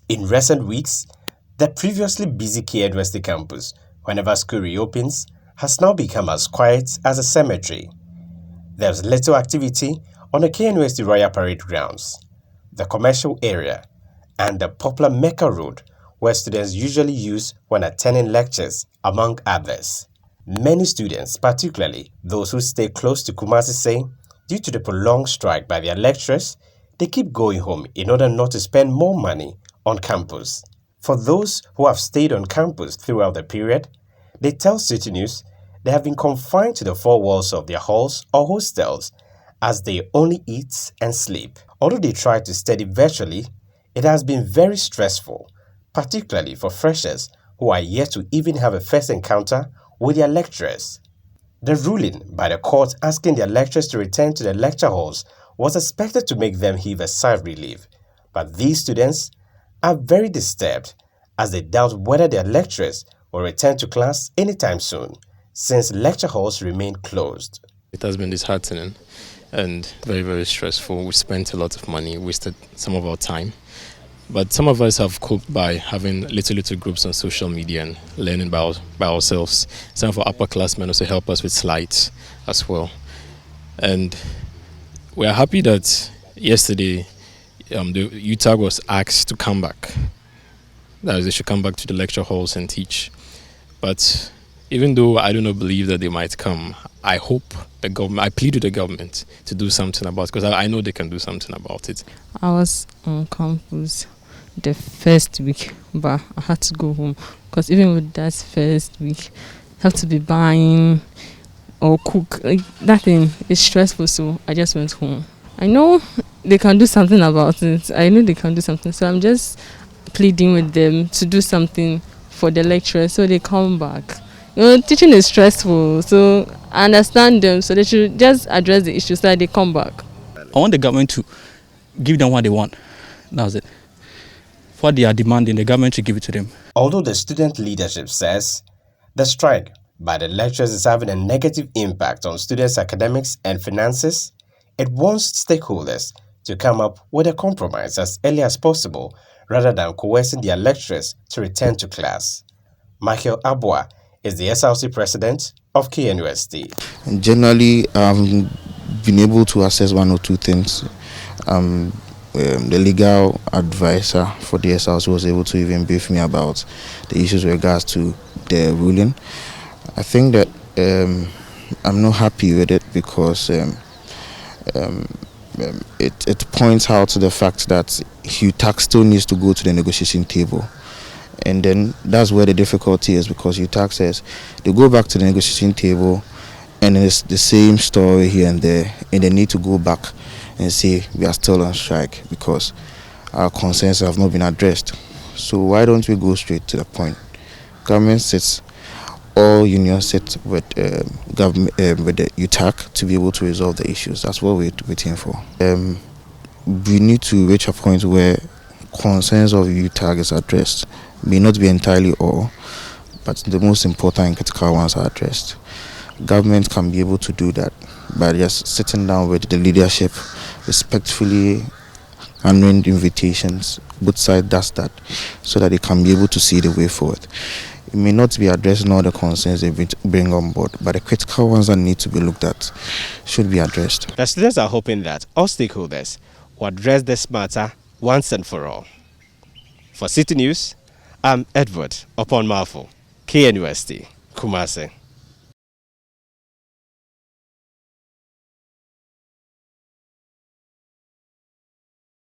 In recent weeks, the previously busy KNUST campus, whenever school reopens, has now become as quiet as a cemetery. There's little activity on the KNUST Royal Parade grounds, the commercial area, and the popular Mecca Road, where students usually use when attending lectures, among others. Many students, particularly those who stay close to Kumasi, say due to the prolonged strike by their lecturers, they keep going home in order not to spend more money on campus. For those who have stayed on campus throughout the period, they tell Citi News they have been confined to the four walls of their halls or hostels as they only eat and sleep. Although they try to study virtually, it has been very stressful, particularly for freshers who are yet to even have a first encounter with their lecturers. The ruling by the court asking their lecturers to return to the lecture halls was expected to make them heave a sigh of relief, but these students are very disturbed as they doubt whether their lecturers will return to class anytime soon, since lecture halls remain closed. It has been disheartening and very, very stressful. We spent a lot of money, wasted some of our time. But some of us have coped by having little groups on social media and learning by ourselves. Some of our upperclassmen also help us with slides as well. And we are happy that yesterday the UTAG was asked to come back. That is, they should come back to the lecture halls and teach. But even though I do not believe that they might come, I hope the government, I plead with the government to do something about it, because I know they can do something about it. I was on campus the first week, but I had to go home because even with that first week, I have to be buying or cook. Like, that thing is stressful, so I just went home. I know they can do something about it. So I'm just pleading with them to do something for the lecturers so they come back. Teaching is stressful, so I understand them, so they should just address the issue so that they come back. I want the government to give them what they want. That's it. What they are demanding, the government should give it to them. Although the student leadership says the strike by the lecturers is having a negative impact on students' academics and finances, it wants stakeholders to come up with a compromise as early as possible rather than coercing their lecturers to return to class. Michael Abua is the SRC president of KNUST. Generally, I've been able to assess one or two things. The legal advisor for the SRC was able to even brief me about the issues with regards to the ruling. I think that I'm not happy with it because it points out to the fact that UTAG still needs to go to the negotiation table. And then that's where the difficulty is, because UTAG says they go back to the negotiation table and it's the same story here and there, and they need to go back and say we are still on strike because our concerns have not been addressed. So why don't we go straight to the point? Government sits, all unions sit with government with the UTAG to be able to resolve the issues. That's what we're waiting for. We need to reach a point where concerns of UTAG is addressed. May not be entirely all, but the most important and critical ones are addressed. Government can be able to do that by just sitting down with the leadership, respectfully honoring invitations. Both sides does that so that they can be able to see the way forward. It may not be addressing all the concerns they bring on board, but the critical ones that need to be looked at should be addressed. The students are hoping that all stakeholders will address this matter once and for all. For Citi News, I'm Edward Upon Marful, KNUST, Kumasi.